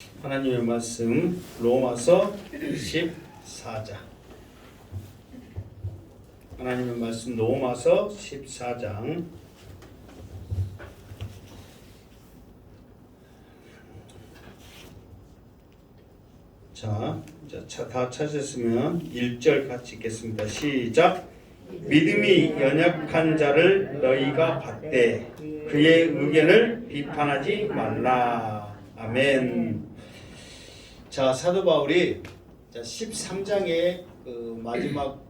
하나님의 말씀 로마서 14장. 하나님의 말씀 로마서 14장. 자, 다 찾았으면 1절 같이 읽겠습니다. 시작. 믿음이 연약한 자를 너희가 받되 그의 의견을 비판하지 말라. 아멘. 자, 사도 바울이 13장의 그 마지막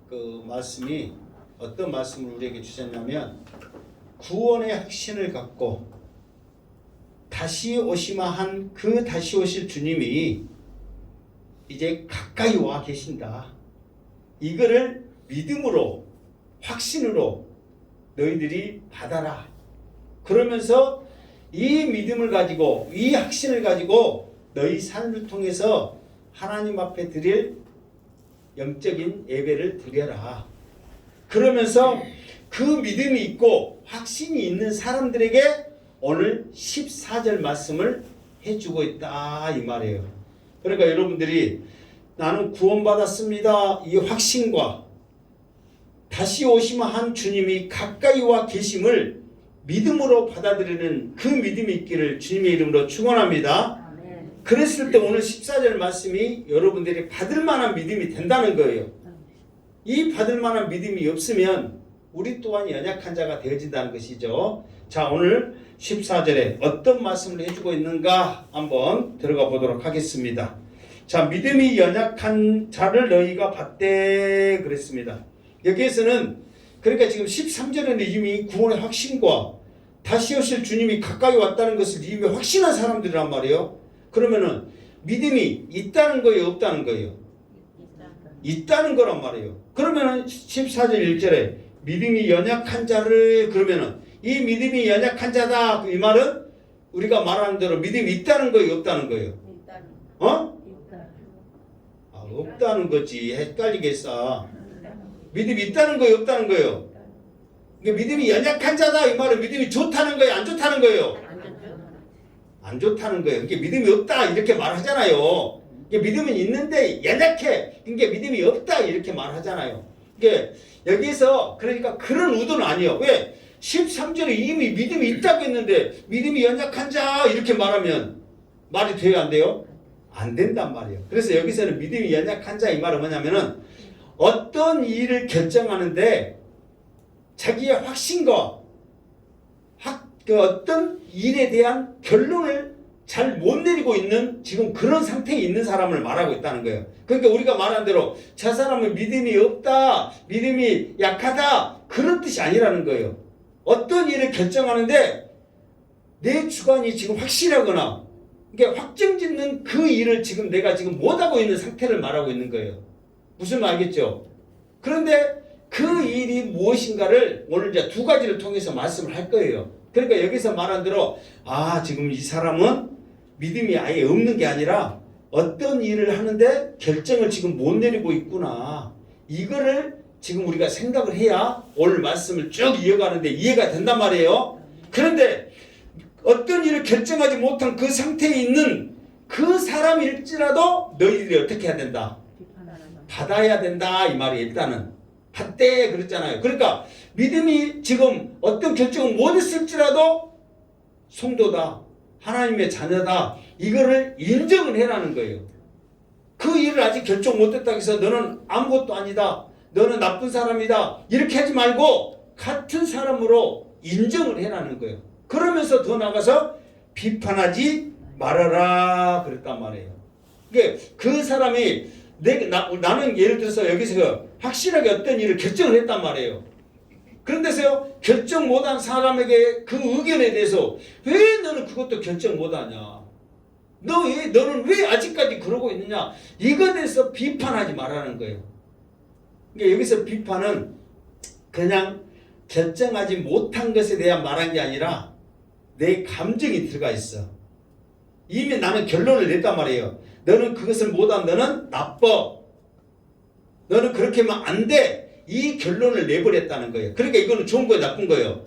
그 말씀이 어떤 말씀을 우리에게 주셨냐면, 구원의 확신을 갖고 다시 오시마한 그 다시 오실 주님이 이제 가까이 와 계신다. 이거를 믿음으로, 확신으로 너희들이 받아라. 그러면서 이 믿음을 가지고, 이 확신을 가지고 너희 삶을 통해서 하나님 앞에 드릴 영적인 예배를 드려라. 그러면서 그 믿음이 있고 확신이 있는 사람들에게 오늘 14절 말씀을 해주고 있다, 이 말이에요. 그러니까 여러분들이 나는 구원받았습니다, 이 확신과 다시 오시마 한 주님이 가까이 와 계심을 믿음으로 받아들이는 그 믿음이 있기를 주님의 이름으로 축원합니다. 그랬을 때 오늘 14절 말씀이 여러분들이 받을 만한 믿음이 된다는 거예요. 이 받을 만한 믿음이 없으면 우리 또한 연약한 자가 되어진다는 것이죠. 자, 오늘 14절에 어떤 말씀을 해주고 있는가 한번 들어가 보도록 하겠습니다. 자, 믿음이 연약한 자를 너희가 받되 그랬습니다. 여기에서는 그러니까 지금 13절에는 이미 구원의 확신과 다시 오실 주님이 가까이 왔다는 것을 이미 확신한 사람들이란 말이에요. 그러면은 믿음이 있다는 거예요, 없다는 거예요? 있다는 거란 말이에요. 그러면은 14절 1절에 믿음이 연약한 자를, 그러면은 이 믿음이 연약한 자다, 이 말은 우리가 말하는 대로 믿음이 있다는 거예요, 없다는 거예요? 없다는 거지. 헷갈리겠어. 믿음이 있다는 거예요, 없다는 거예요? 믿음이 연약한 자다, 이 말은 믿음이 좋다는 거예요, 안 좋다는 거예요? 안 좋다는 거예요. 이게 믿음이 없다 이렇게 말하잖아요. 이게 믿음은 있는데 연약해. 이게 믿음이 없다 이렇게 말하잖아요. 이게 여기서 그러니까 그런 의도는 아니에요. 왜? 13절에 이미 믿음이 있다고 했는데 믿음이 연약한 자 이렇게 말하면 말이 돼요, 안 돼요? 안 된단 말이에요. 그래서 여기서는 믿음이 연약한 자 이 말은 뭐냐면은 어떤 일을 결정하는데 자기의 확신과 그 어떤 일에 대한 결론을 잘 못 내리고 있는 지금 그런 상태에 있는 사람을 말하고 있다는 거예요. 그러니까 우리가 말한 대로 저 사람은 믿음이 없다, 믿음이 약하다, 그런 뜻이 아니라는 거예요. 어떤 일을 결정하는데 내 주관이 지금 확실하거나 이게 확정짓는 그 일을 지금 내가 지금 못하고 있는 상태를 말하고 있는 거예요. 무슨 말 알겠죠? 그런데 그 일이 무엇인가를 오늘 이제 두 가지를 통해서 말씀을 할 거예요. 그러니까 여기서 말한 대로 지금 이 사람은 믿음이 아예 없는 게 아니라 어떤 일을 하는데 결정을 지금 못 내리고 있구나. 이거를 지금 우리가 생각을 해야 오늘 말씀을 쭉 이어가는데 이해가 된단 말이에요. 그런데 어떤 일을 결정하지 못한 그 상태에 있는 그 사람일지라도 너희들이 어떻게 해야 된다? 받아야 된다, 이 말이에요. 일단은 받되 그랬잖아요. 그러니까 믿음이 지금 어떤 결정을 못했을지라도 성도다, 하나님의 자녀다, 이거를 인정을 해라는 거예요. 그 일을 아직 결정 못했다고 해서 너는 아무것도 아니다, 너는 나쁜 사람이다 이렇게 하지 말고 같은 사람으로 인정을 해라는 거예요. 그러면서 더 나가서 비판하지 말아라 그랬단 말이에요. 이게 그 사람이 나는 예를 들어서 여기서 확실하게 어떤 일을 결정을 했단 말이에요. 그런데서요, 결정 못한 사람에게 그 의견에 대해서 왜 너는 그것도 결정 못하냐, 너는 왜 아직까지 그러고 있느냐, 이거에 대해서 비판하지 말라는 거예요. 그러니까 여기서 비판은 그냥 결정하지 못한 것에 대한 말한 게 아니라 내 감정이 들어가 있어. 이미 나는 결론을 냈단 말이에요. 너는 그것을 못한, 너는 나빠, 너는 그렇게 하면 안 돼, 이 결론을 내버렸다는 거예요. 그러니까 이거는 좋은 거예요, 나쁜 거예요?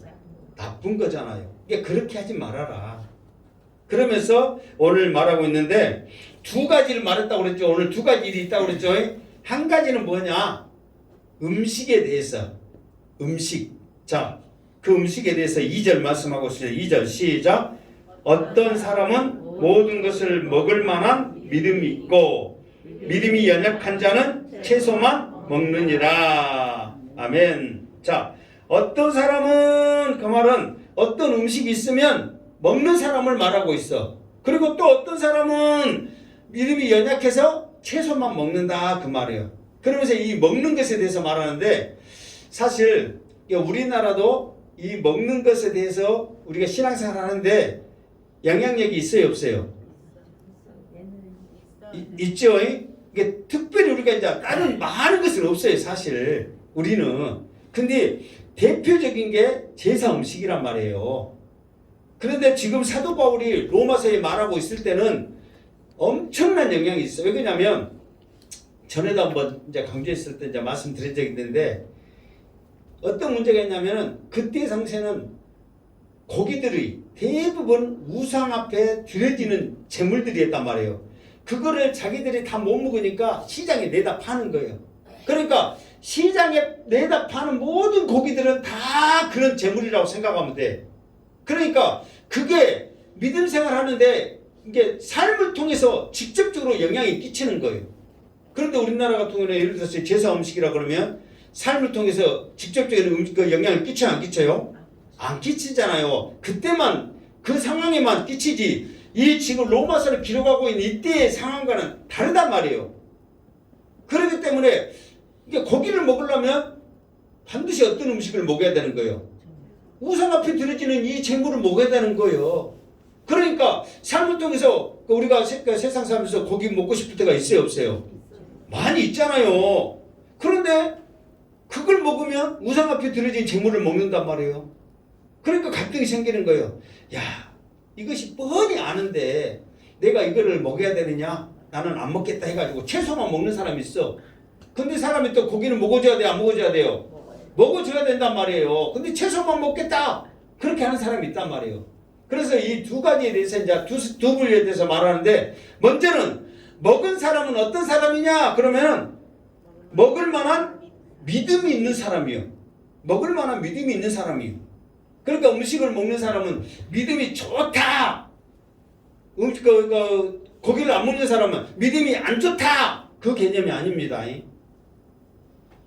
나쁜 거잖아요. 그러니까 그렇게 하지 말아라. 그러면서 오늘 말하고 있는데 두 가지를 말했다고 그랬죠. 오늘 두 가지 일이 있다고 그랬죠. 한 가지는 뭐냐? 음식에 대해서. 음식. 자, 그 음식에 대해서 2절 말씀하고 있어요. 2절 시작. 어떤 사람은 모든 것을 먹을 만한 믿음이 있고 믿음이 연약한 자는 채소만 먹느니라. 아멘. 자, 어떤 사람은 그 말은 어떤 음식이 있으면 먹는 사람을 말하고 있어. 그리고 또 어떤 사람은 믿음이 연약해서 채소만 먹는다 그 말이에요. 그러면서 이 먹는 것에 대해서 말하는데 사실 우리나라도 이 먹는 것에 대해서 우리가 신앙생활 하는데 영향력이 있어요 없어요? 있죠. 이게 특별히 우리가 이제 다른 많은 것은 없어요 사실 우리는. 근데 대표적인 게 제사 음식이란 말이에요. 그런데 지금 사도 바울이 로마서에 말하고 있을 때는 엄청난 영향이 있어요. 왜냐하면 전에도 한번 이제 강조했을 때 이제 말씀드린 적이 있는데 어떤 문제가 있냐면은 그때 당시에는 고기들이 대부분 우상 앞에 드려지는 제물들이었단 말이에요. 그거를 자기들이 다 못 먹으니까 시장에 내다 파는 거예요. 그러니까 시장에 내다 파는 모든 고기들은 다 그런 제물이라고 생각하면 돼. 그러니까 그게 믿음 생활하는데 이게 삶을 통해서 직접적으로 영향이 끼치는 거예요. 그런데 우리나라 같은 경우는 예를 들어서 제사 음식이라 그러면 삶을 통해서 직접적인 그 영향을 끼쳐요 안 끼쳐요? 안 끼치잖아요. 그때만 그 상황에만 끼치지 이 지금 로마서를 기록하고 있는 이때의 상황과는 다르단 말이에요. 그렇기 때문에 이게 고기를 먹으려면 반드시 어떤 음식을 먹어야 되는 거예요. 우상 앞에 드려지는 이 제물을 먹어야 되는 거예요. 그러니까 삶을 통해서 우리가 세상 살면서 고기 먹고 싶을 때가 있어요 없어요? 많이 있잖아요. 그런데 그걸 먹으면 우상 앞에 드려진 제물을 먹는단 말이에요. 그러니까 갈등이 생기는 거예요. 야, 이것이 뻔히 아는데 내가 이거를 먹어야 되느냐? 나는 안 먹겠다 해가지고 채소만 먹는 사람이 있어. 근데 사람이 또 고기는 먹어줘야 돼요? 안 먹어줘야 돼요? 먹어줘야 된단 말이에요. 근데 채소만 먹겠다. 그렇게 하는 사람이 있단 말이에요. 그래서 이 두 가지에 대해서 이제 두 분류에 대해서 말하는데 먼저는 먹은 사람은 어떤 사람이냐? 그러면 먹을 만한 믿음이 있는 사람이요. 먹을 만한 믿음이 있는 사람이요. 그러니까 음식을 먹는 사람은 믿음이 좋다. 고기를 안 먹는 사람은 믿음이 안 좋다. 그 개념이 아닙니다.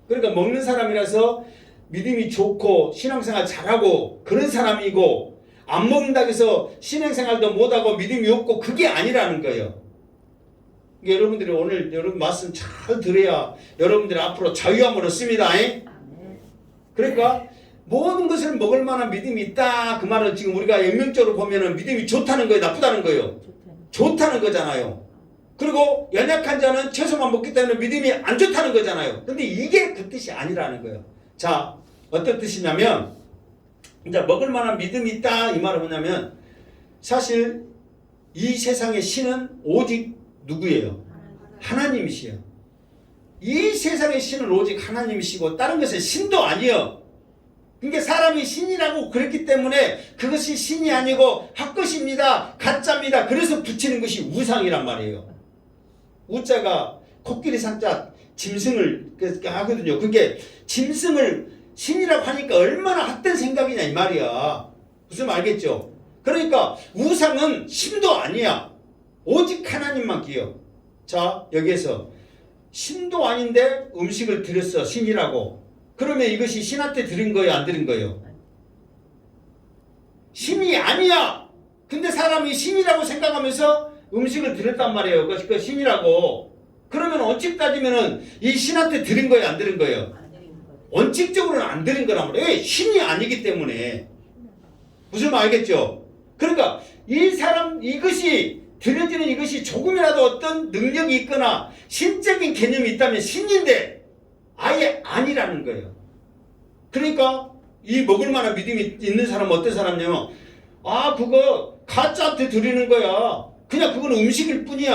그러니까 먹는 사람이라서 믿음이 좋고 신앙생활 잘하고 그런 사람이고 안 먹는다고 해서 신앙생활도 못하고 믿음이 없고 그게 아니라는 거예요. 여러분들이 오늘 여러분 말씀 잘 들어야 여러분들이 앞으로 자유함을 얻습니다. 그러니까 모든 것을 먹을 만한 믿음이 있다. 그 말은 지금 우리가 영명적으로 보면은 믿음이 좋다는 거예요, 나쁘다는 거예요? 좋다는 거잖아요. 그리고 연약한 자는 채소만 먹기 때문에 믿음이 안 좋다는 거잖아요. 근데 이게 그 뜻이 아니라는 거예요. 자, 어떤 뜻이냐면 이제 먹을 만한 믿음이 있다 이 말은 뭐냐면 사실 이 세상의 신은 오직 누구예요? 하나님이시요. 이 세상의 신은 오직 하나님이시고 다른 것은 신도 아니요. 그러니까 사람이 신이라고 그랬기 때문에 그것이 신이 아니고 헛것입니다. 가짜입니다. 그래서 붙이는 것이 우상이란 말이에요. 우자가 코끼리 상자 짐승을 하거든요. 그게 짐승을 신이라고 하니까 얼마나 헛된 생각이냐 이 말이야. 무슨 말 알겠죠? 그러니까 우상은 신도 아니야. 오직 하나님만 기여. 자, 여기에서 신도 아닌데 음식을 드렸어. 신이라고. 그러면 이것이 신한테 드린 거예요? 안 드린 거예요? 신이 아니야. 근데 사람이 신이라고 생각하면서 음식을 드렸단 말이에요. 그 신이라고. 그러면 원칙 따지면은 이 신한테 드린 거예요? 안 드린 거예요? 원칙적으로는 안 드린 거란 말이에요. 왜? 신이 아니기 때문에. 무슨 말 알겠죠? 그러니까 이 사람 이것이 드려지는 이것이 조금이라도 어떤 능력이 있거나 신적인 개념이 있다면 신인데 아예 아니라는 거예요. 그러니까 이 먹을 만한 믿음이 있는 사람은 어떤 사람이냐면 아 그거 가짜한테 드리는 거야. 그냥 그건 음식일 뿐이야.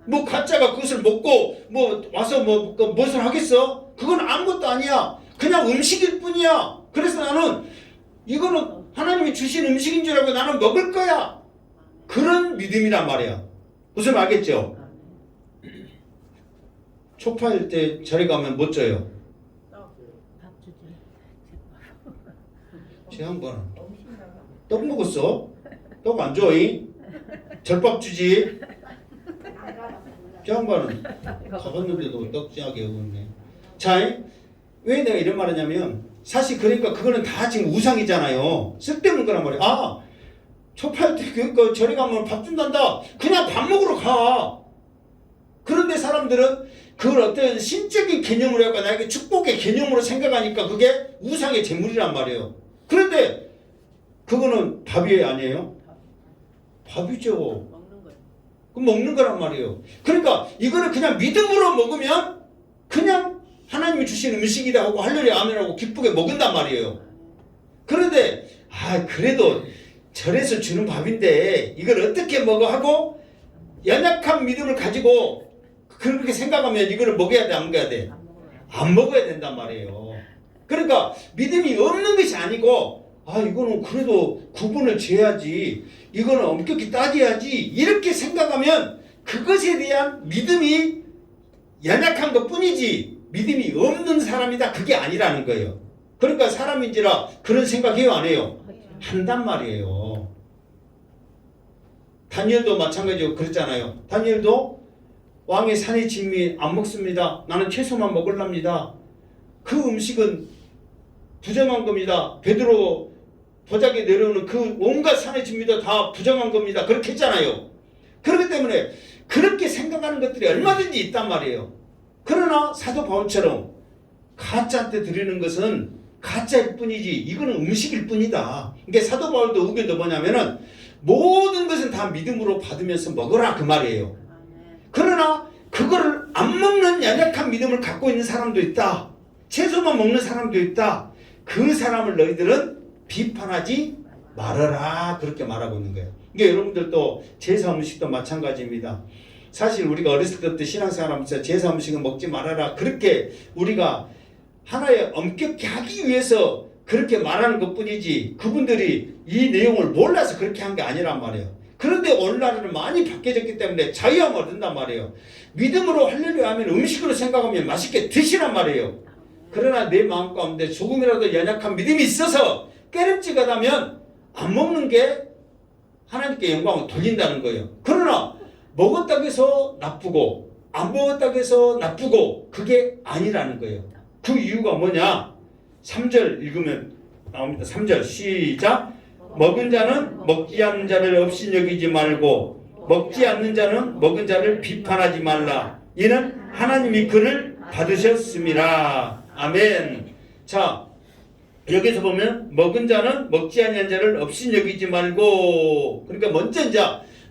뭐 가짜가 그것을 먹고 뭐 와서 뭐 무엇을 하겠어? 그건 아무것도 아니야. 그냥 음식일 뿐이야. 그래서 나는 이거는 하나님이 주신 음식인 줄 알고 나는 먹을 거야. 그런 믿음이란 말이야. 무슨 말 알겠죠? 초파일 때 절에 가면 못 줘요. 제 양반은 떡 먹었어? 떡 안 줘? 절밥 주지? 제 양반은 가봤는데도 떡지하게 먹네. 자, 왜 내가 이런 말 하냐면 사실 그러니까 그거는 다 지금 우상이잖아요. 쓸데없는 거란 말이야. 아, 초파일 때 그 절에 가면 밥 준단다. 그냥 밥 먹으러 가. 그런데 사람들은 그걸 어떤 신적인 개념으로 해가 나에게 축복의 개념으로 생각하니까 그게 우상의 제물이란 말이에요. 그런데 그거는 밥이 아니에요? 밥이죠. 그 먹는 거란 말이에요. 그러니까 이거를 그냥 믿음으로 먹으면 그냥 하나님이 주신 음식이다 하고 할렐루야 아멘하고 기쁘게 먹는단 말이에요. 그런데 그래도 절에서 주는 밥인데 이걸 어떻게 먹어 하고 연약한 믿음을 가지고 그렇게 생각하면 이거를 먹어야 돼, 안 먹어야 돼? 안 먹어야 된단 말이에요. 그러니까 믿음이 없는 것이 아니고 이거는 그래도 구분을 지어야지, 이거는 엄격히 따져야지 이렇게 생각하면 그것에 대한 믿음이 연약한 것 뿐이지 믿음이 없는 사람이다 그게 아니라는 거예요. 그러니까 사람인지라 그런 생각해요, 안 해요? 한단 말이에요. 다니엘도 마찬가지로 그랬잖아요. 다니엘도 왕의 산의 진미 안 먹습니다. 나는 채소만 먹으랍니다. 그 음식은 부정한 겁니다. 베드로 도자기에 내려오는 그 온갖 산의 진미도 다 부정한 겁니다. 그렇게 했잖아요. 그렇기 때문에 그렇게 생각하는 것들이 얼마든지 있단 말이에요. 그러나 사도 바울처럼 가짜한테 드리는 것은 가짜일 뿐이지 이거는 음식일 뿐이다. 그러니까 사도 바울도 의견도 뭐냐면은 모든 것은 다 믿음으로 받으면서 먹어라 그 말이에요. 그러나 그거를 안 먹는 연약한 믿음을 갖고 있는 사람도 있다. 채소만 먹는 사람도 있다. 그 사람을 너희들은 비판하지 말아라 그렇게 말하고 있는 거예요. 그러니까 여러분들도 제사 음식도 마찬가지입니다. 사실 우리가 어렸을 때부터 신앙생활하면서 제사 음식은 먹지 말아라 그렇게 우리가 하나의 엄격히 하기 위해서 그렇게 말하는 것뿐이지 그분들이 이 내용을 몰라서 그렇게 한 게 아니란 말이에요. 그런데 오늘날은 많이 바뀌어졌기 때문에 자유함을 얻는단 말이에요. 믿음으로 할렐루야 하면 음식으로 생각하면 맛있게 드시란 말이에요. 그러나 내 마음 가운데 조금이라도 연약한 믿음이 있어서 깨름직하다면 안 먹는 게 하나님께 영광을 돌린다는 거예요. 그러나 먹었다고 해서 나쁘고 안 먹었다고 해서 나쁘고 그게 아니라는 거예요. 그 이유가 뭐냐? 3절 읽으면 나옵니다. 3절 시작. 먹은 자는 먹지 않는 자를 없이 여기지 말고 먹지 않는 자는 먹은 자를 비판하지 말라. 이는 하나님이 그를 받으셨습니다. 아멘. 자, 여기서 보면 먹은 자는 먹지 않는 자를 없이 여기지 말고, 그러니까 먼저 이제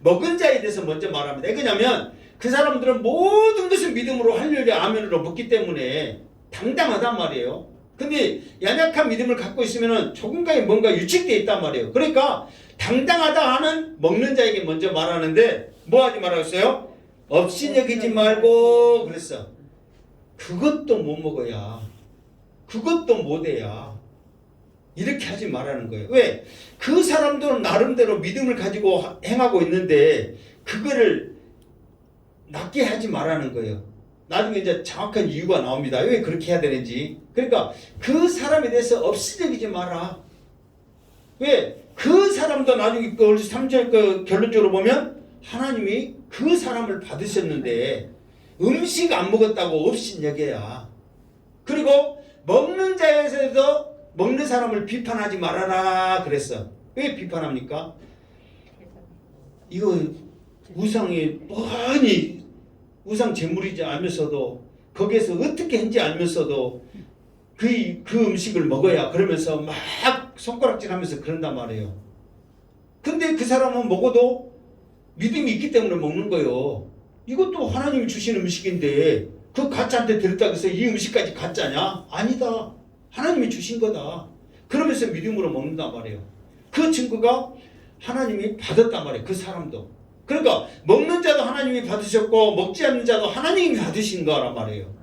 먹은 자에 대해서 먼저 말합니다. 왜냐하면 그 사람들은 모든 것을 믿음으로 할렐루야 아멘으로 먹기 때문에 당당하단 말이에요. 근데 연약한 믿음을 갖고 있으면 조금까지 뭔가 유축되어 있단 말이에요. 그러니까 당당하다 하는 먹는 자에게 먼저 말하는데 뭐 하지 말았어요? 없이 여기지 말고 그랬어. 그것도 못 먹어야, 그것도 못 해야 이렇게 하지 말라는 거예요. 왜? 그 사람들은 나름대로 믿음을 가지고 행하고 있는데 그거를 낮게 하지 말라는 거예요. 나중에 이제 정확한 이유가 나옵니다. 왜 그렇게 해야 되는지. 그러니까 그 사람에 대해서 없이 여기지 마라. 왜? 그 사람도 나중에 3절 결론적으로 보면 하나님이 그 사람을 받으셨는데 음식 안 먹었다고 없이 여겨야. 그리고 먹는 자에서도 먹는 사람을 비판하지 말아라 그랬어. 왜 비판합니까? 이거 우상이 뻔히 우상 제물이지 알면서도 거기에서 어떻게 했는지 알면서도 그 음식을 먹어야 그러면서 막 손가락질하면서 그런단 말이에요. 근데 그 사람은 먹어도 믿음이 있기 때문에 먹는 거예요. 이것도 하나님이 주신 음식인데 그 가짜한테 드렸다고 해서 이 음식까지 가짜냐? 아니다. 하나님이 주신 거다. 그러면서 믿음으로 먹는단 말이에요. 그 증거가 하나님이 받았단 말이에요. 그 사람도. 그러니까 먹는 자도 하나님이 받으셨고 먹지 않는 자도 하나님이 받으신 거란 말이에요.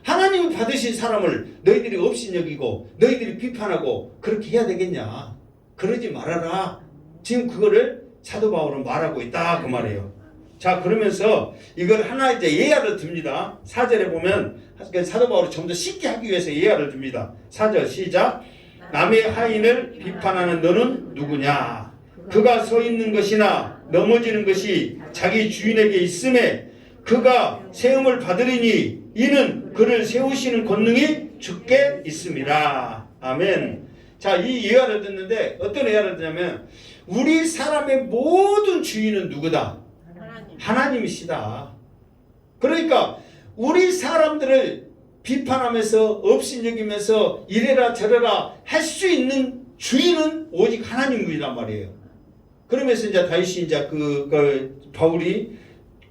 하나님이 받으신 사람을 너희들이 없이 여기고 너희들이 비판하고 그렇게 해야 되겠냐? 그러지 말아라. 지금 그거를 사도 바울은 말하고 있다 그 말이에요. 자, 그러면서 이걸 하나 이제 예화를 듭니다. 4절에 보면 사도 바울이 좀 더 쉽게 하기 위해서 예화를 듭니다. 4절 시작. 남의 하인을 비판하는 너는 누구냐? 그가 서 있는 것이나 넘어지는 것이 자기 주인에게 있음에 그가 세움을 받으리니 이는 그를 세우시는 권능이 주께 있습니다. 아멘. 자, 이 예화를 듣는데 어떤 예화를 듣냐면 우리 사람의 모든 주인은 누구다? 하나님이시다. 그러니까 우리 사람들을 비판하면서 업신여기면서 이래라 저래라 할 수 있는 주인은 오직 하나님이란 말이에요. 그러면서 이제 다윗이 이제 바울이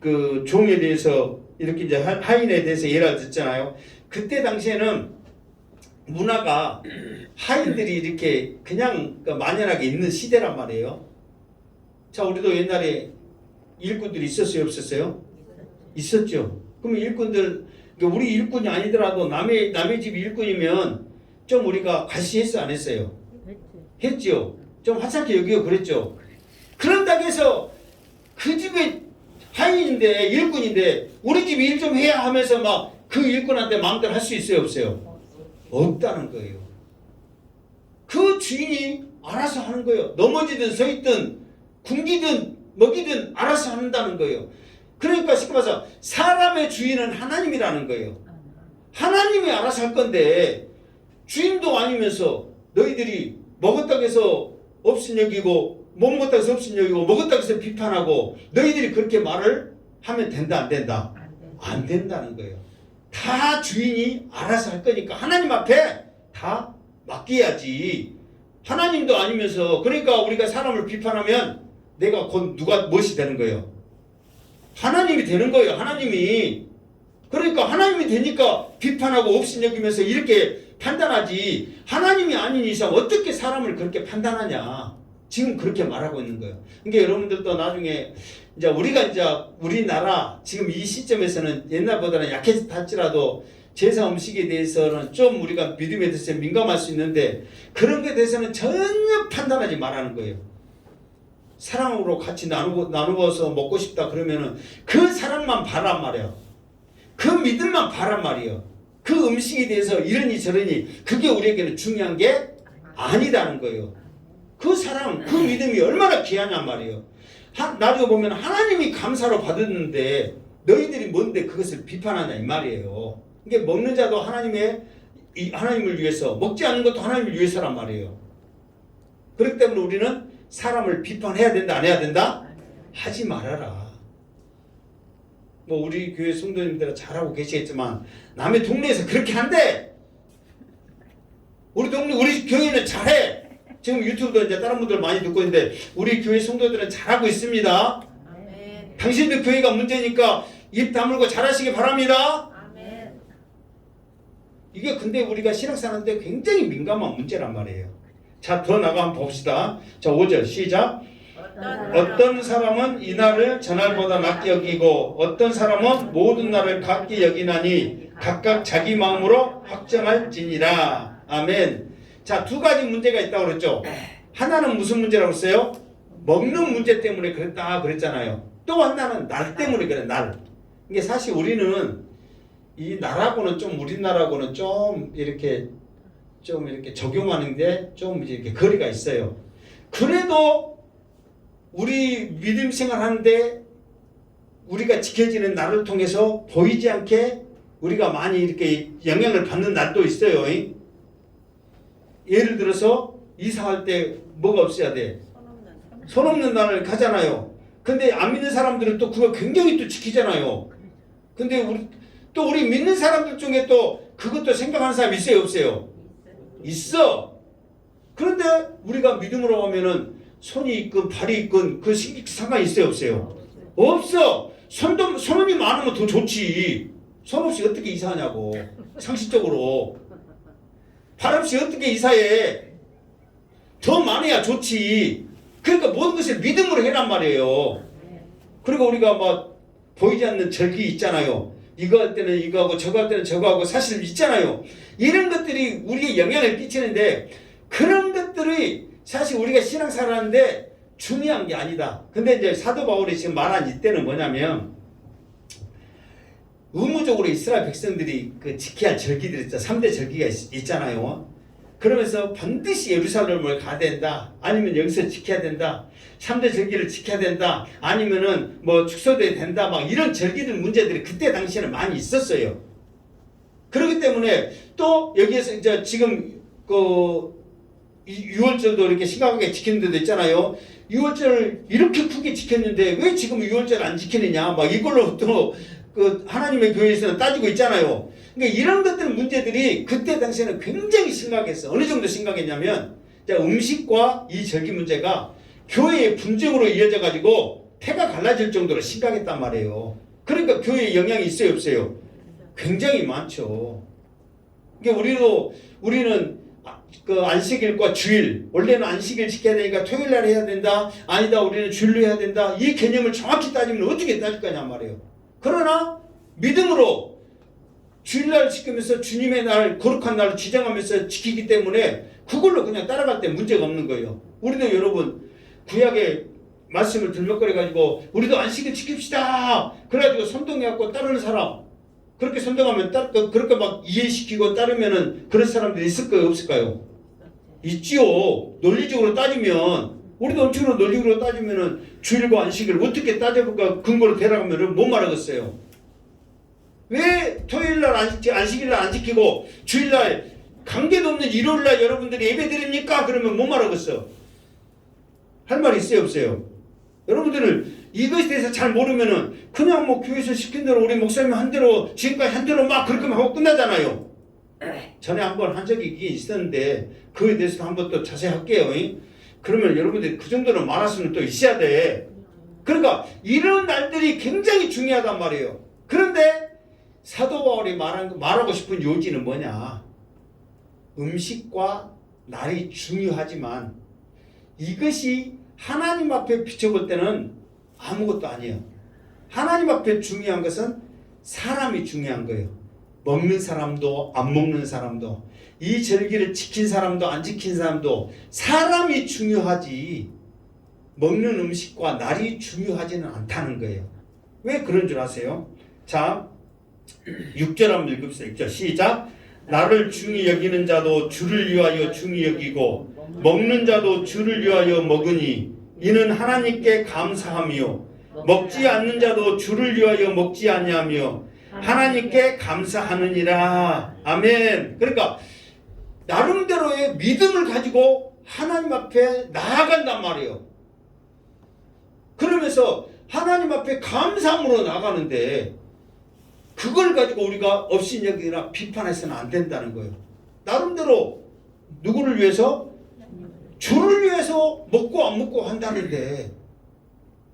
그 종에 대해서 이렇게 이제 하인에 대해서 예를 듣잖아요. 그때 당시에는 문화가 하인들이 이렇게 그냥 만연하게 있는 시대란 말이에요. 자, 우리도 옛날에 일꾼들이 있었어요, 없었어요? 있었죠. 그러면 일꾼들, 우리 일꾼이 아니더라도 남의 집 일꾼이면 좀 우리가 과시했어, 안 했어요? 했죠. 좀 화창하게 여기고 그랬죠. 그런다고 해서 그 집에 하인인데 일꾼인데 우리 집 일 좀 해야 하면서 막 그 일꾼한테 마음대로 할 수 있어요, 없어요? 없다는 거예요. 그 주인이 알아서 하는 거예요. 넘어지든 서 있든 굶기든 먹이든 알아서 한다는 거예요. 그러니까 쉽게 말해서 사람의 주인은 하나님이라는 거예요. 하나님이 알아서 할 건데 주인도 아니면서 너희들이 먹었다고 해서 업신여기고 못 먹었다고 해서 업신여기고 먹었다고 해서 비판하고 너희들이 그렇게 말을 하면 된다 안 된다? 안 된다는 거예요. 다 주인이 알아서 할 거니까 하나님 앞에 다 맡겨야지. 하나님도 아니면서 그러니까 우리가 사람을 비판하면 내가 곧 누가 무엇이 되는 거예요? 하나님이 되는 거예요. 하나님이. 그러니까 하나님이 되니까 비판하고 업신여기면서 이렇게 판단하지. 하나님이 아닌 이상 어떻게 사람을 그렇게 판단하냐. 지금 그렇게 말하고 있는 거예요. 그러니까 여러분들도 나중에 이제 우리가 이제 우리나라 지금 이 시점에서는 옛날보다는 약해질지라도 제사 음식에 대해서는 좀 우리가 믿음에 대해서 민감할 수 있는데 그런 것에 대해서는 전혀 판단하지 말라는 거예요. 사랑으로 같이 나누어서 먹고 싶다 그러면은 그 사랑만 바란 말이에요. 그 믿음만 바란 말이에요. 그 음식에 대해서 이러니 저러니 그게 우리에게는 중요한 게 아니다는 거예요. 그 사랑, 그 믿음이 얼마나 귀하냔 말이에요. 나중에 보면 하나님이 감사로 받았는데 너희들이 뭔데 그것을 비판하냐 이 말이에요. 이게 먹는 자도 하나님을 위해서, 먹지 않는 것도 하나님을 위해서란 말이에요. 그렇기 때문에 우리는 사람을 비판해야 된다 안 해야 된다? 하지 말아라. 뭐 우리 교회 성도님들은 잘하고 계시겠지만 남의 동네에서 그렇게 한대. 우리 교회는 잘해. 지금 유튜브도 이제 다른 분들 많이 듣고 있는데 우리 교회 성도들은 잘하고 있습니다. 아멘. 당신들 교회가 문제니까 입 다물고 잘하시기 바랍니다. 아멘. 이게 근데 우리가 신앙생활하는데 굉장히 민감한 문제란 말이에요. 자, 더 나가 한번 봅시다. 자, 5절 시작. 어떤 사람은 이 날을 전날보다 낮게 여기고 어떤 사람은 모든 날을 같게 여기나니 각각 자기 마음으로 확정할지니라. 아멘. 자, 두 가지 문제가 있다고 그랬죠. 하나는 무슨 문제라고 했어요? 먹는 문제 때문에 그랬잖아요. 또 하나는 날 때문에 그래, 날. 이게 사실 우리는 이 나라고는 좀 우리나라고는 좀 이렇게 적용하는데 좀 이렇게 거리가 있어요. 그래도 우리 믿음 생활하는데 우리가 지켜지는 날을 통해서 보이지 않게 우리가 많이 이렇게 영향을 받는 날도 있어요. 예를 들어서 이사할 때 뭐가 없어야 돼? 손 없는 날을 가잖아요. 근데 안 믿는 사람들은 또 그거 굉장히 또 지키잖아요. 근데 우리 믿는 사람들 중에 또 그것도 생각하는 사람 있어요, 없어요? 있어. 그런데 우리가 믿음으로 하면은 손이 있건 발이 있건 그 상관이 있어요, 없어요? 없어. 손이 많으면 더 좋지. 손 없이 어떻게 이사하냐고. 상식적으로. 발 없이 어떻게 이사해? 더 많아야 좋지. 그러니까 모든 것을 믿음으로 해란 말이에요. 그리고 우리가 막 보이지 않는 절기 있잖아요. 이거 할 때는 이거 하고 저거 할 때는 저거 하고 사실 있잖아요. 이런 것들이 우리에 영향을 끼치는데 그런 것들이 사실 우리가 신앙생활 하는데 중요한 게 아니다. 근데 이제 사도 바울이 지금 말한 이때는 뭐냐면 의무적으로 이스라엘 백성들이 그 지켜야 할 절기들 있죠. 3대 절기가 있잖아요. 그러면서 반드시 예루살렘을 가야 된다. 아니면 여기서 지켜야 된다. 3대 절기를 지켜야 된다. 아니면은 뭐 축소돼야 된다. 막 이런 절기들 문제들이 그때 당시에는 많이 있었어요. 그렇기 때문에 또 여기에서 이제 지금 그 6월절도 이렇게 심각하게 지키는 데도 있잖아요. 6월절 이렇게 크게 지켰는데 왜 지금 6월절 안 지키느냐. 막 이걸로 또 그 하나님의 교회에서는 따지고 있잖아요. 그러니까 이런 것들 문제들이 그때 당시에는 굉장히 심각했어. 어느 정도 심각했냐면 음식과 이 절기 문제가 교회의 분쟁으로 이어져 가지고 태가 갈라질 정도로 심각했단 말이에요. 그러니까 교회에 영향이 있어요, 없어요? 굉장히 많죠. 그러니까 우리는 그 안식일과 주일, 원래는 안식일 지켜야 되니까 토요일 날 해야 된다. 아니다, 우리는 주일로 해야 된다. 이 개념을 정확히 따지면 어떻게 따질 거냐 말이에요. 그러나 믿음으로 주일날 지키면서 주님의 날, 거룩한 날을 지정하면서 지키기 때문에 그걸로 그냥 따라갈 때 문제가 없는 거예요. 우리도 여러분 구약의 말씀을 들먹거려가지고 우리도 안식일 지킵시다. 그래가지고 선동해갖고 따르는 사람, 그렇게 선동하면 그렇게 막 이해시키고 따르면은 그런 사람들이 있을까요, 없을까요? 있지요. 논리적으로 따지면 우리도 엄청난 논리적으로 따지면은 주일과 안식일 어떻게 따져볼까 근거로 대라가면은 못 말하겠어요. 왜 토요일날 안식일날 안 지키고 주일날 관계도 없는 일요일날 여러분들이 예배 드립니까? 그러면 못 말하겠어. 할 말이 있어요, 없어요? 여러분들은 이것에 대해서 잘 모르면은 그냥 뭐 교회에서 시킨 대로 우리 목사님 한 대로 지금까지 한 대로 막 그렇게 하고 끝나잖아요. 전에 한번 한 적이 있었는데 그에 대해서 한번 또 자세히 할게요. 그러면 여러분들이 그 정도는 말할 수는 또 있어야 돼. 그러니까 이런 날들이 굉장히 중요하단 말이에요. 그런데 사도 바울이 말하고 싶은 요지는 뭐냐? 음식과 날이 중요하지만 이것이 하나님 앞에 비춰볼 때는 아무것도 아니에요. 하나님 앞에 중요한 것은 사람이 중요한 거예요. 먹는 사람도 안 먹는 사람도 이 절기를 지킨 사람도 안 지킨 사람도 사람이 중요하지 먹는 음식과 날이 중요하지는 않다는 거예요. 왜 그런 줄 아세요? 자, 6절 한번 읽읍시다. 6절 시작. 나를 중히 여기는 자도 주를 위하여 중히 여기고 먹는 자도 주를 위하여 먹으니 이는 하나님께 감사하며 먹지 않는 자도 주를 위하여 먹지 아니하며 하나님께 감사하느니라. 아멘. 그러니까 나름대로의 믿음을 가지고 하나님 앞에 나아간단 말이에요. 그러면서 하나님 앞에 감사함으로 나가는데 그걸 가지고 우리가 업신여기나 비판해서는 안 된다는 거예요. 나름대로 누구를 위해서? 주를 위해서 먹고 안 먹고 한다는데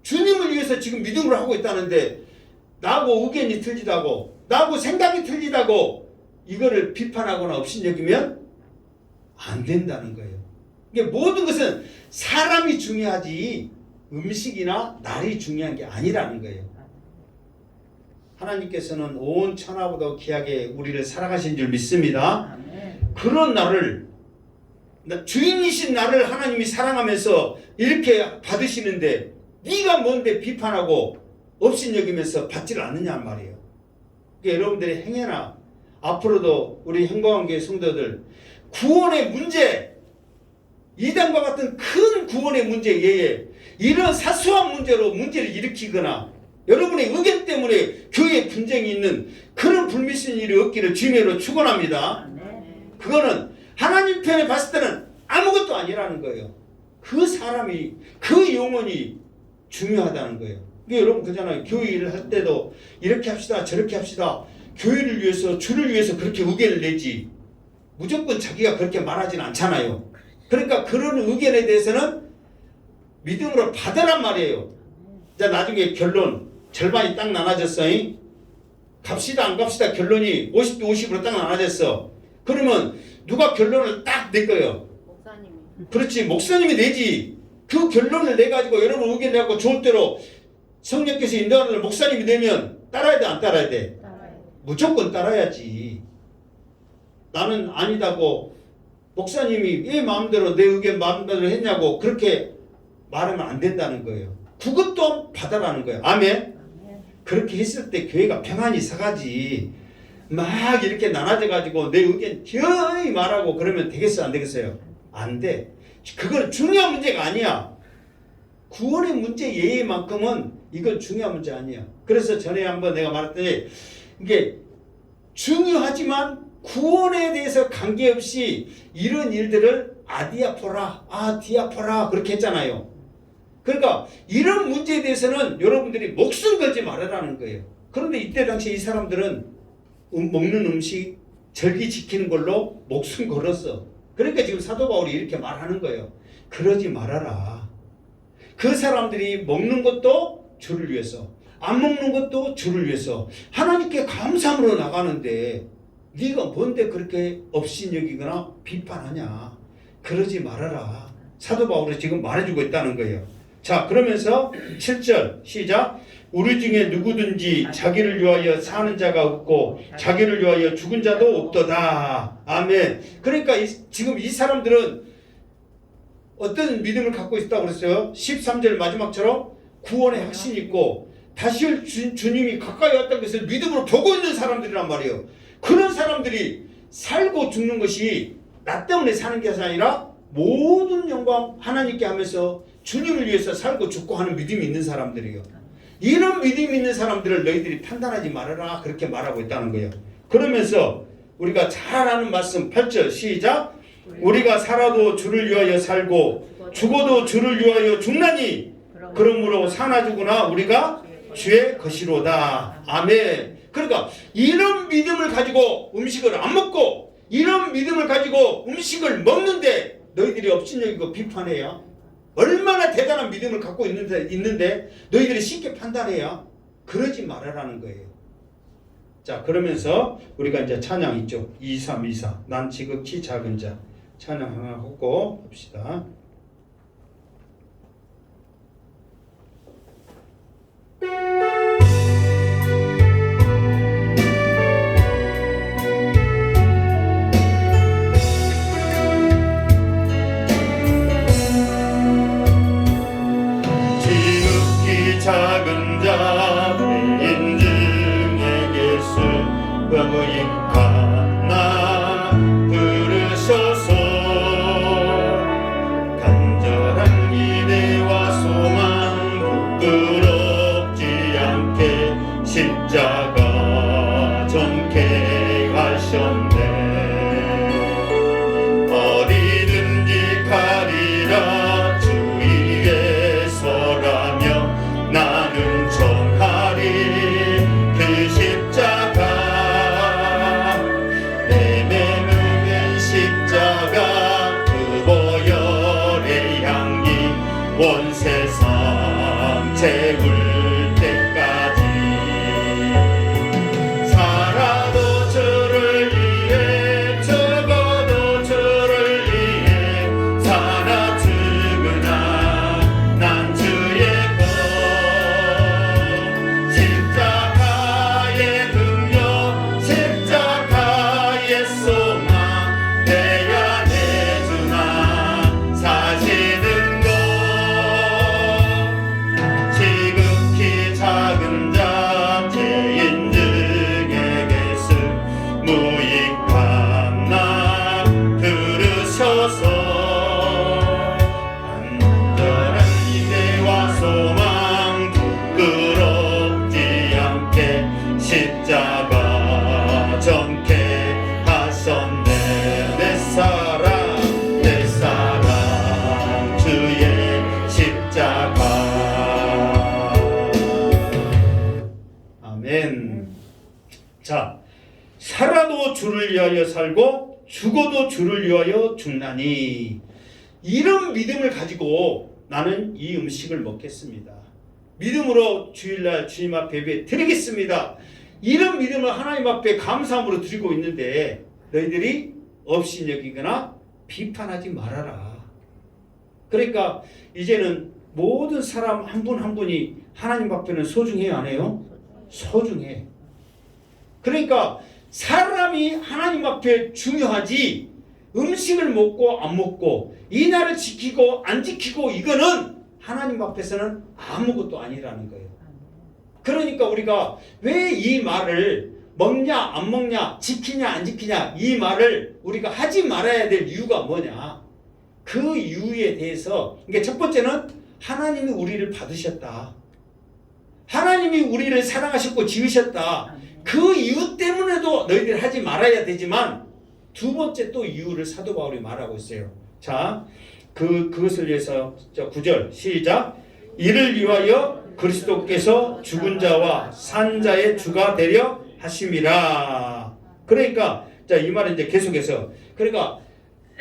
주님을 위해서 지금 믿음을 하고 있다는데 나하고 의견이 틀리다고 나하고 생각이 틀리다고 이거를 비판하거나 업신여기면 안 된다는 거예요. 이게 모든 것은 사람이 중요하지 음식이나 날이 중요한 게 아니라는 거예요. 하나님께서는 온 천하보다 귀하게 우리를 사랑하신 줄 믿습니다. 그런 나를 주인이신 나를 하나님이 사랑하면서 이렇게 받으시는데 네가 뭔데 비판하고 업신여기면서 받지를 않느냐 말이에요. 그러니까 여러분들의 행여나 앞으로도 우리 행복한교회 성도들 구원의 문제, 이단과 같은 큰 구원의 문제 외에 이런 사소한 문제로 문제를 일으키거나 여러분의 의견 때문에 교회에 분쟁이 있는 그런 불미스러운 일이 없기를 주님으로 축원합니다. 그거는 하나님 편에 봤을 때는 아무것도 아니라는 거예요. 그 사람이 그 영혼이 중요하다는 거예요. 그러니까 여러분 그잖아요. 교회 일을 할 때도 이렇게 합시다 저렇게 합시다 교회를 위해서 주를 위해서 그렇게 의견을 내지 무조건 자기가 그렇게 말하지는 않잖아요. 그러니까 그런 의견에 대해서는 믿음으로 받으란 말이에요. 자, 나중에 결론 절반이 딱 나눠졌어요. 갑시다 안 갑시다 결론이 50대 50으로 딱 나눠졌어. 그러면 누가 결론을 딱 낼 거예요? 목사님이. 그렇지, 목사님이 내지. 그 결론을 내가지고 여러분 의견 내갖고 좋을 대로 성령께서 인도하는 목사님이 내면 따라야 돼 안 따라야 돼? 따라요. 무조건 따라야지. 나는 아니다고 목사님이 왜 마음대로 내 의견 마음대로 했냐고 그렇게 말하면 안 된다는 거예요. 그것도 받아라는 거예요. 아멘. 그렇게 했을 때 교회가 평안히 서가지 막 이렇게 나눠져 가지고 내 의견 저히 말하고 그러면 되겠어요 안 되겠어요? 안 돼. 그건 중요한 문제가 아니야. 구원의 문제 예의만큼은 이건 중요한 문제 아니야. 그래서 전에 한번 내가 말했더니 이게 중요하지만 구원에 대해서 관계없이 이런 일들을 디아포라 그렇게 했잖아요. 그러니까 이런 문제에 대해서는 여러분들이 목숨 걸지 말아라는 거예요. 그런데 이때 당시 이 사람들은 먹는 음식 절기 지키는 걸로 목숨 걸었어. 그러니까 지금 사도 바울이 이렇게 말하는 거예요. 그러지 말아라. 그 사람들이 먹는 것도 주를 위해서, 안 먹는 것도 주를 위해서 하나님께 감사함으로 나가는데 네가 뭔데 그렇게 업신여기거나 비판하냐. 그러지 말아라. 사도 바울이 지금 말해주고 있다는 거예요. 자, 그러면서 7절 시작. 우리 중에 누구든지 자기를 위하여 사는 자가 없고 자기를 위하여 죽은 자도 없도다. 아멘. 그러니까 지금 이 사람들은 어떤 믿음을 갖고 있다고 그랬어요? 13절 마지막처럼 구원의 확신이 있고 다시 올 주님이 가까이 왔다는 것을 믿음으로 보고 있는 사람들이란 말이에요. 그런 사람들이 살고 죽는 것이 나 때문에 사는 게 아니라 모든 영광 하나님께 하면서 주님을 위해서 살고 죽고 하는 믿음이 있는 사람들이에요. 이런 믿음이 있는 사람들을 너희들이 판단하지 말아라 그렇게 말하고 있다는 거예요. 그러면서 우리가 잘 아는 말씀 8절 시작. 우리가 살아도 주를 위하여 살고 죽어도 주를 위하여 죽나니 그러므로 사나 죽으나 우리가 주의 것이로다. 아멘. 그러니까 이런 믿음을 가지고 음식을 안 먹고 이런 믿음을 가지고 음식을 먹는데 너희들이 업신여기고 비판해야 얼마나 대단한 믿음을 갖고 있는데 너희들이 쉽게 판단해야 그러지 말아라는 거예요. 자, 그러면서 우리가 이제 찬양 있죠. 2324 난 지극히 작은 자 찬양 하나 하고 봅시다. 작은 자인 중에게서 무익하나 부르셔서 간절한 기대와 소망 부끄럽지 않게 십자가 전케 하셨네. 어디든지 가리라 주 위에 서라며 나는 전하리 그 십자가 내매는 십자가 그 보혈의 향기 온 세상 채울 때까지 살아도 주를 위해 죽어도 주를 위해 사나 죽으나 난 주의 것 십자가의 능력 십자가의 소망 내 안에 주나 사시는 것 지극히 작은 자 죄인 중에게서 무익한 나 들으셔서 간절한 기대와 소망 부끄럽지 않게 십자가 전케 하셨네. 내 사랑 주의 십자가. 아멘. 자, 살아도 주를 위하여 살고 죽어도 주를 위하여 죽나니 이런 믿음을 가지고 나는 이 음식을 먹겠습니다. 믿음으로 주일날 주님 앞에 예배 드리겠습니다. 이런 믿음을 하나님 앞에 감사함으로 드리고 있는데 너희들이 업신여기거나 비판하지 말아라. 그러니까 이제는 모든 사람 한 분 한 분이 하나님 앞에는 소중해요, 안 해요? 소중해. 그러니까 사람이 하나님 앞에 중요하지 음식을 먹고 안 먹고 이 날을 지키고 안 지키고 이거는 하나님 앞에서는 아무것도 아니라는 거예요. 그러니까 우리가 왜 이 말을 먹냐 안 먹냐 지키냐 안 지키냐 이 말을 우리가 하지 말아야 될 이유가 뭐냐, 그 이유에 대해서, 그러니까 첫 번째는 하나님이 우리를 받으셨다, 하나님이 우리를 사랑하셨고 지으셨다, 그 이유 때문에도 너희들 하지 말아야 되지만, 두 번째 또 이유를 사도 바울이 말하고 있어요. 자, 그것을 위해서 9절 시작. 이를 위하여 그리스도께서 죽은 자와 산 자의 주가 되려 하심이라. 그러니까 자, 이 말은 이제 계속해서, 그러니까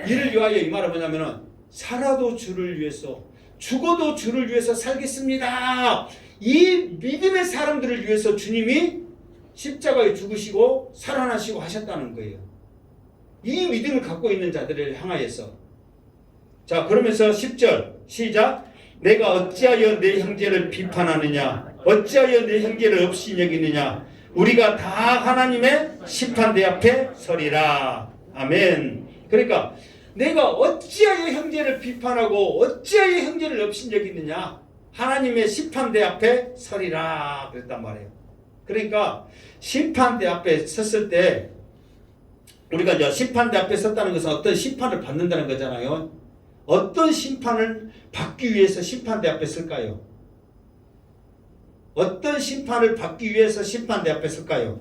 이를 위하여 이 말은 뭐냐면은 살아도 주를 위해서, 죽어도 주를 위해서 살겠습니다. 이 믿음의 사람들을 위해서 주님이 십자가에 죽으시고 살아나시고 하셨다는 거예요. 이 믿음을 갖고 있는 자들을 향하여서. 자, 그러면서 10절 시작. 내가 어찌하여 내 형제를 비판하느냐, 어찌하여 내 형제를 없이 여기느냐, 우리가 다 하나님의 심판대 앞에 서리라. 아멘. 그러니까 내가 어찌하여 형제를 비판하고 어찌하여 형제를 없이 여기느냐, 하나님의 심판대 앞에 서리라 그랬단 말이에요. 그러니까 심판대 앞에 섰을 때, 우리가 이제 심판대 앞에 섰다는 것은 어떤 심판을 받는다는 거잖아요. 어떤 심판을 받기 위해서 심판대 앞에 설까요? 어떤 심판을 받기 위해서 심판대 앞에 설까요?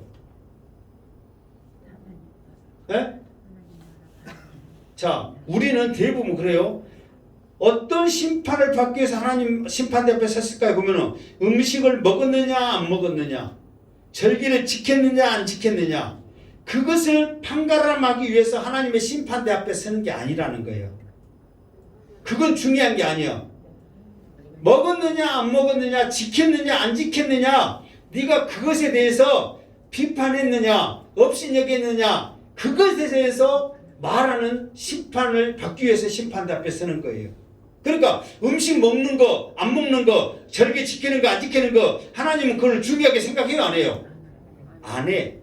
네? 자, 우리는 대부분 그래요. 어떤 심판을 받기 위해서 하나님 심판대 앞에 섰을까요? 그러면 음식을 먹었느냐 안 먹었느냐, 절기를 지켰느냐 안 지켰느냐, 그것을 판가름하기 위해서 하나님의 심판대 앞에 서는 게 아니라는 거예요. 그건 중요한 게 아니에요. 먹었느냐 안 먹었느냐, 지켰느냐 안 지켰느냐, 네가 그것에 대해서 비판했느냐 없이 여겼느냐, 그것에 대해서 말하는 심판을 받기 위해서 심판대 앞에 서는 거예요. 그러니까 음식 먹는 거 안 먹는 거, 절개 지키는 거 안 지키는 거, 하나님은 그걸 중요하게 생각해요 안 해요? 안 해.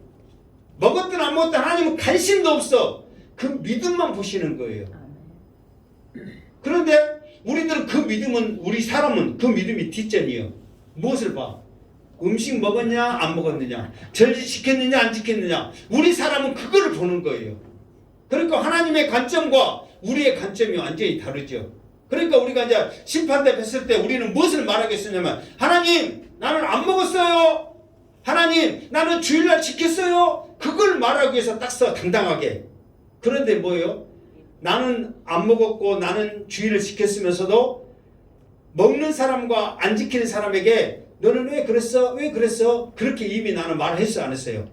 먹었든 안 먹었든 하나님은 관심도 없어. 그 믿음만 보시는 거예요. 그런데 우리들은 그 믿음은, 우리 사람은 그 믿음이 뒷전이에요. 무엇을 봐? 음식 먹었냐 안 먹었느냐, 절지 지켰느냐 안 지켰느냐, 우리 사람은 그거를 보는 거예요. 그러니까 하나님의 관점과 우리의 관점이 완전히 다르죠. 그러니까 우리가 이제 심판대 앞에 섰을 때 우리는 무엇을 말하겠느냐면, 하나님 나는 안 먹었어요, 하나님 나는 주일날 지켰어요, 그걸 말하기 위해서 딱 서 당당하게. 그런데 뭐예요? 나는 안 먹었고 나는 주의를 지켰으면서도 먹는 사람과 안 지키는 사람에게 너는 왜 그랬어? 왜 그랬어? 그렇게 이미 나는 말을 했어 안 했어요?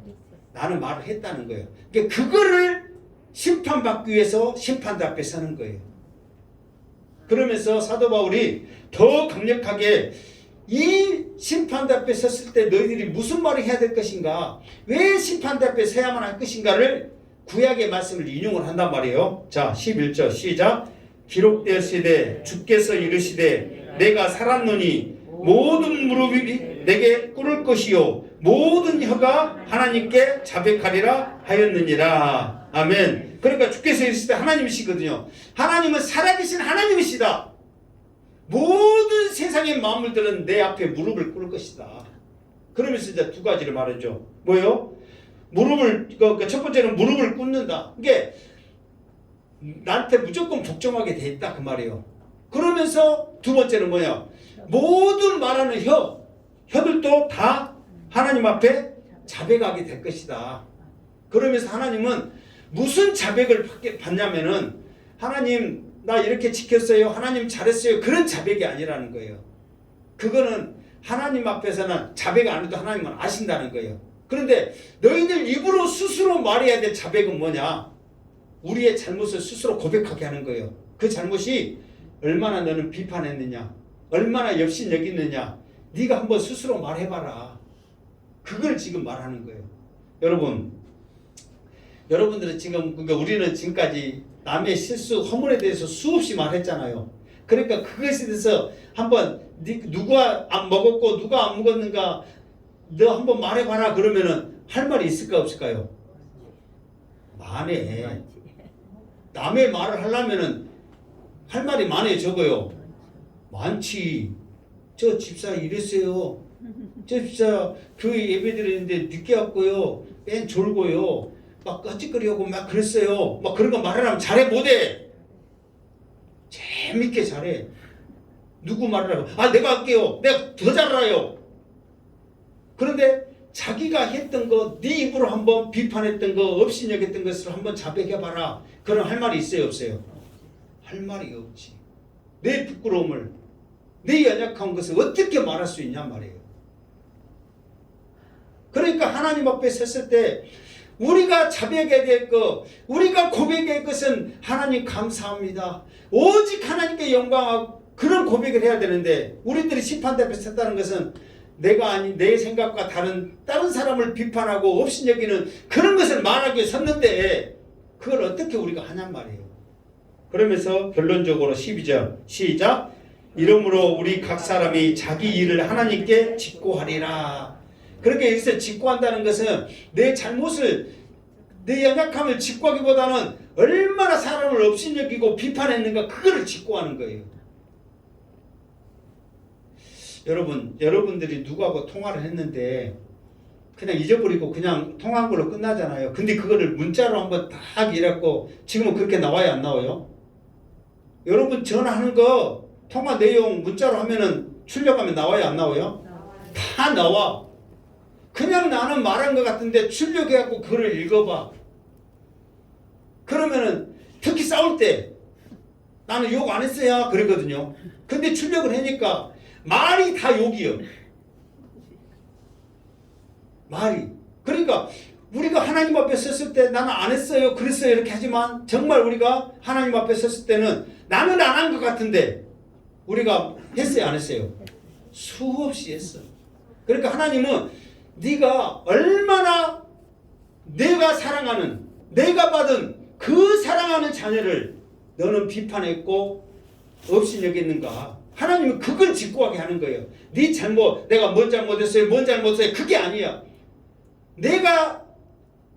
나는 말을 했다는 거예요. 그러니까 그거를 심판받기 위해서 심판대 앞에 서는 거예요. 그러면서 사도 바울이 더 강력하게 이 심판대 앞에 섰을 때 너희들이 무슨 말을 해야 될 것인가, 왜 심판대 앞에 서야만 할 것인가를 구약의 말씀을 인용을 한단 말이에요. 자, 11절 시작. 기록되었으되 주께서 이르시되 내가 살았노니 모든 무릎이 내게 꿇을 것이요 모든 혀가 하나님께 자백하리라 하였느니라. 아멘. 그러니까 주께서 이르시되 하나님이시거든요. 하나님은 살아계신 하나님이시다. 모든 세상의 만물들은 내 앞에 무릎을 꿇을 것이다. 그러면서 이제 두 가지를 말했죠. 뭐예요? 무릎을, 첫 번째는 무릎을 꿇는다. 이게 나한테 무조건 복종하게 돼 있다 그 말이에요. 그러면서 두 번째는 뭐냐? 모든 말하는 혀들도 다 하나님 앞에 자백하게 될 것이다. 그러면서 하나님은 무슨 자백을 받냐면은, 하나님 나 이렇게 지켰어요, 하나님 잘했어요, 그런 자백이 아니라는 거예요. 그거는 하나님 앞에서는 자백 안 해도 하나님은 아신다는 거예요. 그런데 너희들 입으로 스스로 말해야 될 자백은 뭐냐? 우리의 잘못을 스스로 고백하게 하는 거예요. 그 잘못이 얼마나 너는 비판했느냐, 얼마나 엽신 여겼느냐, 네가 한번 스스로 말해봐라. 그걸 지금 말하는 거예요. 여러분들은 지금, 그러니까 우리는 지금까지 남의 실수, 허물에 대해서 수없이 말했잖아요. 그러니까 그것에 대해서 한번 누가 안 먹었고 누가 안 먹었는가 너 한번 말해봐라 그러면은 할 말이 있을까 없을까요? 많네. 남의 말을 하려면은 할 말이 많아요, 적어요. 많지. 저 집사 이랬어요. 저 집사 교회 예배 드리는데 늦게 왔고요. 맨 졸고요. 막 끄적거리고 막 그랬어요. 막 그런 거 말하라면 잘해 못해. 재밌게 잘해. 누구 말하라고? 아 내가 할게요. 내가 더 잘 알아요. 그런데 자기가 했던 거, 네 입으로 한번 비판했던 거, 업신여겼던 것을 한번 자백해봐라. 그럼 할 말이 있어요, 없어요? 할 말이 없지. 내 부끄러움을, 내 연약한 것을 어떻게 말할 수 있냔 말이에요. 그러니까 하나님 앞에 섰을 때 우리가 자백해야 될 것, 우리가 고백해야 할 것은 하나님 감사합니다. 오직 하나님께 영광하고 그런 고백을 해야 되는데 우리들이 심판대 앞에 섰다는 것은 내가 아닌 내 생각과 다른 사람을 비판하고 업신여기는 그런 것을 말하기 위해 섰는데 그걸 어떻게 우리가 하냔 말이에요. 그러면서 결론적으로 12절 시작. 이러므로 우리 각 사람이 자기 일을 하나님께 직고하리라. 그렇게 여기서 직고한다는 것은 내 잘못을, 내 연약함을 직고하기보다는 얼마나 사람을 업신여기고 비판했는가 그거를 직고하는 거예요. 여러분들이 누구하고 통화를 했는데 그냥 잊어버리고 그냥 통화한 걸로 끝나잖아요. 근데 그거를 문자로 한번 딱 이랬고 지금은 그렇게 나와요, 안 나와요? 여러분 전화하는 거 통화 내용 문자로 하면은 출력하면 나와요, 안 나와요? 다 나와. 그냥 나는 말한 것 같은데 출력해갖고 그걸 읽어봐. 그러면은 특히 싸울 때 나는 욕 안 했어야 그러거든요. 근데 출력을 하니까 말이 다 욕이요. 말이. 그러니까 우리가 하나님 앞에 섰을 때 나는 안 했어요, 그랬어요 이렇게 하지만 정말 우리가 하나님 앞에 섰을 때는 나는 안 한 것 같은데 우리가 했어요, 안 했어요? 수없이 했어. 그러니까 하나님은 네가 얼마나 내가 사랑하는, 내가 받은 그 사랑하는 자녀를 너는 비판했고 업신여겼는가. 하나님은 그걸 직고하게 하는 거예요. 네 잘못, 내가 뭔 잘못했어요, 뭔 잘못했어요, 그게 아니야. 내가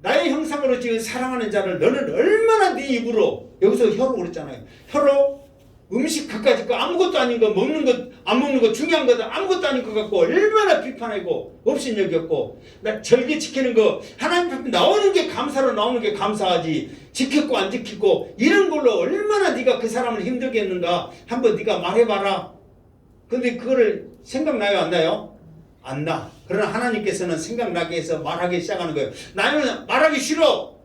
나의 형상으로 지은 사랑하는 자를 너는 얼마나 네 입으로, 여기서 혀로 그랬잖아요. 혀로 음식 그까짓 거 아무것도 아닌 거 먹는 것 안 먹는 거 중요한 거다 아무것도 아닌 것 같고 얼마나 비판하고 업신여겼고 나 절개 지키는 거 하나님 앞에 나오는 게 감사로 나오는 게 감사하지 지켰고 안 지켰고 이런 걸로 얼마나 네가 그 사람을 힘들게 했는가 한번 네가 말해봐라. 근데 그거를 생각나요, 안 나요? 안 나. 그러나 하나님께서는 생각나게 해서 말하기 시작하는 거예요. 나는 말하기 싫어.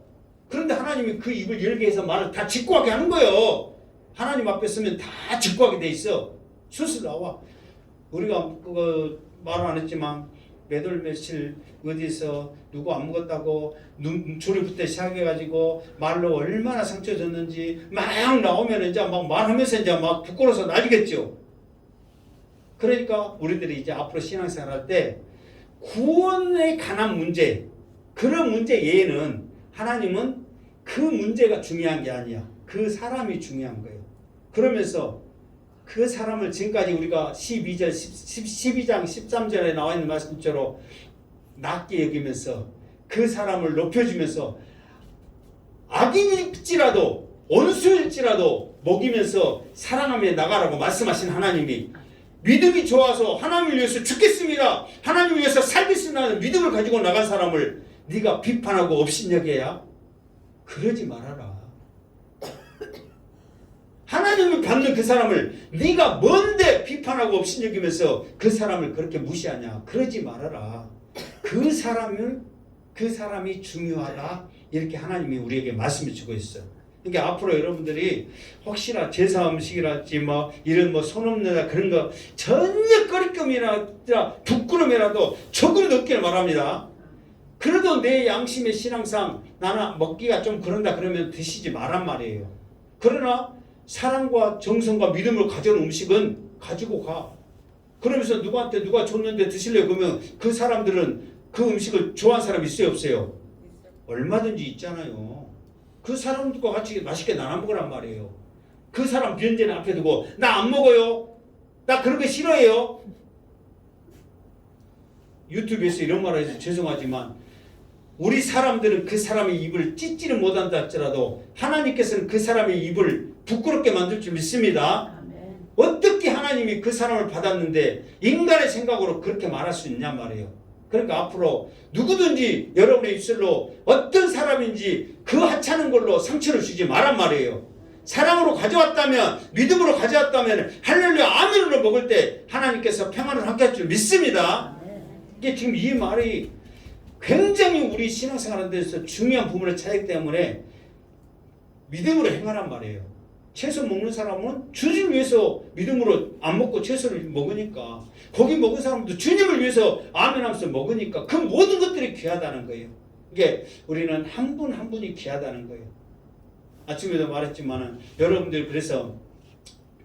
그런데 하나님이 그 입을 열게 해서 말을 다 직고하게 하는 거예요. 하나님 앞에 서면 다 직고하게 돼 있어. 수술 나와. 우리가 그거 말 안 했지만 몇월 며칠 어디서 누구 안 먹었다고 눈초리부터 시작해가지고 말로 얼마나 상처 줬는지 막 나오면 이제 막 말하면서 이제 막 부끄러워서 난리겠죠. 그러니까 우리들이 이제 앞으로 신앙생활 할 때 구원에 관한 문제, 그런 문제 외에는 하나님은 그 문제가 중요한 게 아니야. 그 사람이 중요한 거예요. 그러면서 그 사람을 지금까지 우리가 12장 13절에 나와 있는 말씀처럼 낮게 여기면서 그 사람을 높여주면서 악인일지라도 원수일지라도 먹이면서 사랑하며 나가라고 말씀하신 하나님이 믿음이 좋아서 하나님을 위해서 죽겠습니다, 하나님을 위해서 살겠습니다 하는 믿음을 가지고 나간 사람을 네가 비판하고 업신여겨야? 그러지 말아라. 하나님을 받는 그 사람을 네가 뭔데 비판하고 업신여기면서 그 사람을 그렇게 무시하냐? 그러지 말아라. 그 사람이 중요하다. 이렇게 하나님이 우리에게 말씀해 주고 있어. 그러니까 앞으로 여러분들이 혹시나 제사 음식이랄지 뭐 이런 뭐 손 없는 그런 거 전혀 꺼리낌이나 부끄러움이라도 조금 넣기를 바랍니다. 그래도 내 양심의 신앙상 나는 먹기가 좀 그런다 그러면 드시지 말란 말이에요. 그러나 사랑과 정성과 믿음을 가져온 음식은 가지고 가. 그러면서 누구한테 누가 줬는데 드시려고 그러면 그 사람들은 그 음식을 좋아하는 사람이 있어요, 없어요? 얼마든지 있잖아요. 그 사람들과 같이 맛있게 나눠 먹으란 말이에요. 그 사람 변제는 앞에 두고 나 안 먹어요, 나 그런 거 싫어해요. 유튜브에서 이런 말을 해서 죄송하지만 우리 사람들은 그 사람의 입을 찢지는 못한다 할지라도 하나님께서는 그 사람의 입을 부끄럽게 만들 줄 믿습니다. 어떻게 하나님 하나님이 그 사람을 받았는데 인간의 생각으로 그렇게 말할 수 있냔 말이에요. 그러니까 앞으로 누구든지 여러분의 입술로 어떤 사람인지 그 하찮은 걸로 상처를 주지 말란 말이에요. 사랑으로 가져왔다면, 믿음으로 가져왔다면 할렐루야 아멘으로 먹을 때 하나님께서 평안을 함께 할 줄 믿습니다. 이게 지금 이 말이 굉장히 우리 신앙생활하는 데서 중요한 부분을 차지하기 때문에 믿음으로 행하란 말이에요. 채소 먹는 사람은 주님을 위해서 믿음으로 안 먹고 채소를 먹으니까, 고기 먹은 사람도 주님을 위해서 아멘 하면서 먹으니까 그 모든 것들이 귀하다는 거예요. 이게 우리는 한 분 한 분이 귀하다는 거예요. 아침에도 말했지만은 여러분들 그래서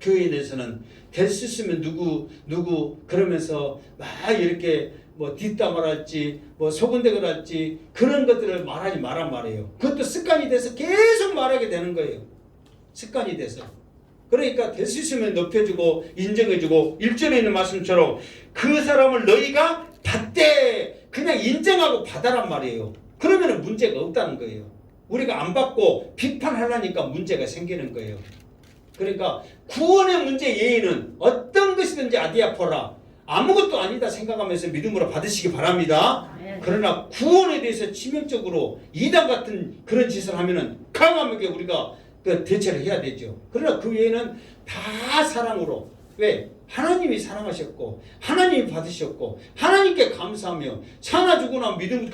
교회에 대해서는 될 수 있으면 누구 그러면서 막 이렇게 뭐 뒷담화를 할지 뭐 속은데글 할지 그런 것들을 말하지 말란 말이에요. 그것도 습관이 돼서 계속 말하게 되는 거예요. 습관이 돼서. 그러니까 될 수 있으면 높여주고 인정해주고 1절에 있는 말씀처럼 그 사람을 너희가 받되 그냥 인정하고 받아란 말이에요. 그러면 문제가 없다는 거예요. 우리가 안 받고 비판하려니까 문제가 생기는 거예요. 그러니까 구원의 문제 예의는 어떤 것이든지 아디아포라 아무것도 아니다 생각하면서 믿음으로 받으시기 바랍니다. 그러나 구원에 대해서 치명적으로 이단 같은 그런 짓을 하면은 강하게 우리가 그 대처를 해야 되죠. 그러나 그 외에는 다 사랑으로, 왜? 하나님이 사랑하셨고 하나님이 받으셨고 하나님께 감사하며 사나 죽으나 믿음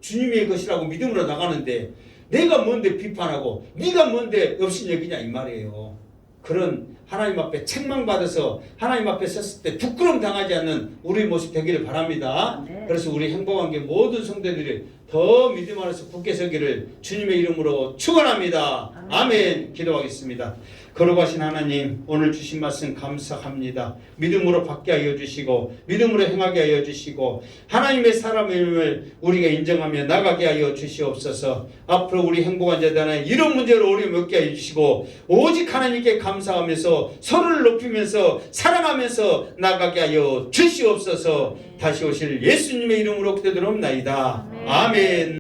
주님의 것이라고 믿음으로 나가는데 내가 뭔데 비판하고 네가 뭔데 없인 여기냐 이 말이에요. 그런 하나님 앞에 책망받아서 하나님 앞에 섰을 때 부끄러움 당하지 않는 우리 모습 되기를 바랍니다. 그래서 우리 행복한 게 모든 성도들이 더 믿음 안에서 굳게 서기를 주님의 이름으로 축원합니다. 아멘. 기도하겠습니다. 거룩하신 하나님, 오늘 주신 말씀 감사합니다. 믿음으로 받게 하여 주시고 믿음으로 행하게 하여 주시고 하나님의 사람임을 우리가 인정하며 나가게 하여 주시옵소서. 앞으로 우리 행복한 재단에 이런 문제로 어려움 없게 하여 주시고 오직 하나님께 감사하면서 서로를 높이면서 사랑하면서 나가게 하여 주시옵소서. 다시 오실 예수님의 이름으로 기도드리옵나이다. 아멘.